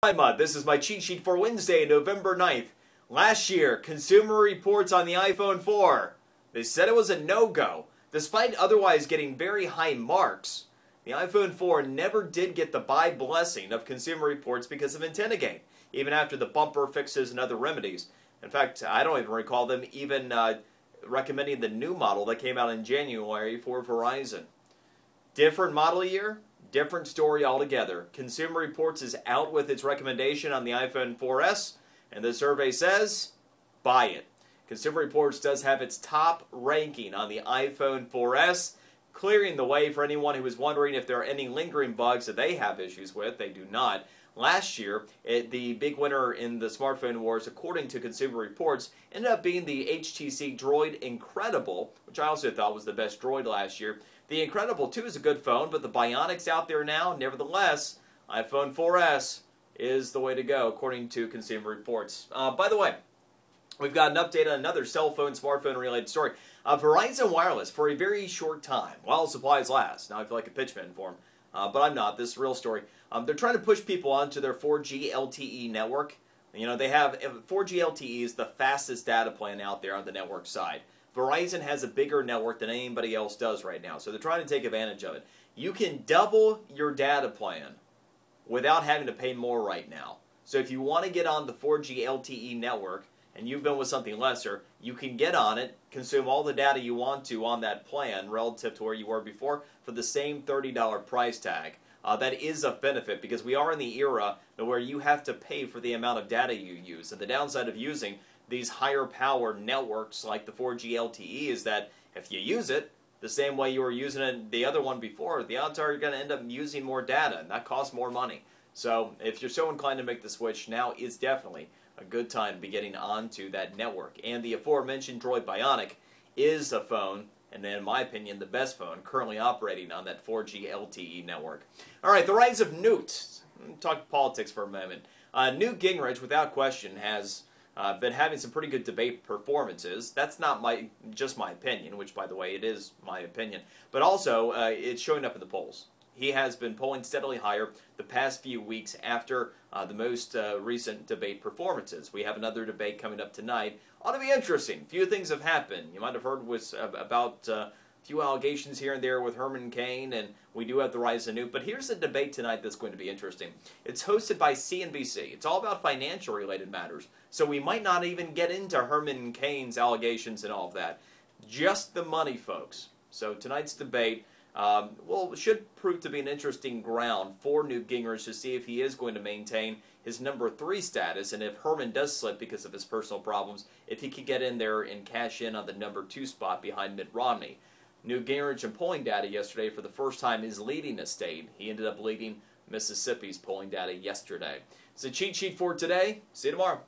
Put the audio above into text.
Hi, Mud. This is my cheat sheet for Wednesday, November 9th. Last year, Consumer Reports on the iPhone 4. They said it was a no-go. Despite otherwise getting very high marks, the iPhone 4 never did get the buy blessing of Consumer Reports because of AntennaGate, even after the bumper fixes and other remedies. In fact, I don't even recall them even recommending the new model that came out in January for Verizon. Different model year, different story altogether. Consumer Reports is out with its recommendation on the iPhone 4S, and the survey says, buy it. Consumer Reports does have its top ranking on the iPhone 4S, clearing the way for anyone who is wondering if there are any lingering bugs that they have issues with. They do not. Last year, the big winner in the smartphone wars, according to Consumer Reports, ended up being the HTC Droid Incredible, which I also thought was the best Droid last year. The Incredible 2 is a good phone, but the Bionic's out there now. Nevertheless, iPhone 4S is the way to go, according to Consumer Reports. By the way, we've got an update on another cell phone, smartphone related story. Verizon Wireless, for a very short time, while supplies last. Now I feel like a pitchman for them, but I'm not. This is a real story. They're trying to push people onto their 4G LTE network. You know, they have 4G LTE is the fastest data plan out there on the network side. Verizon has a bigger network than anybody else does right now, so they're trying to take advantage of it. You can double your data plan without having to pay more right now. So if you want to get on the 4G LTE network, and you've been with something lesser, you can get on it, consume all the data you want to on that plan relative to where you were before for the same $30 price tag. That is a benefit because we are in the era where you have to pay for the amount of data you use. And the downside of using these higher power networks like the 4G LTE is that if you use it the same way you were using it the other one before, the odds are you're going to end up using more data, and that costs more money. So if you're so inclined to make the switch, now is definitely a good time to be getting onto that network. And the aforementioned Droid Bionic is a phone, and in my opinion, the best phone currently operating on that 4G LTE network. All right, the rise of Newt. Talk politics for a moment. Newt Gingrich, without question, has been having some pretty good debate performances. That's not just my opinion, which, by the way, it is my opinion. But also, it's showing up in the polls. He has been polling steadily higher the past few weeks after the most recent debate performances. We have another debate coming up tonight. Ought to be interesting. Few things have happened. You might have heard about a few allegations here and there with Herman Cain, and we do have the rise of Newt. But here's a debate tonight that's going to be interesting. It's hosted by CNBC. It's all about financial related matters. So we might not even get into Herman Cain's allegations and all of that. Just the money, folks. So tonight's debate should prove to be an interesting ground for Newt Gingrich to see if he is going to maintain his number 3 status, and if Herman does slip because of his personal problems, if he could get in there and cash in on the number 2 spot behind Mitt Romney. Newt Gingrich in polling data yesterday for the first time is leading a state. He ended up leading Mississippi's polling data yesterday. It's a cheat sheet for today. See you tomorrow.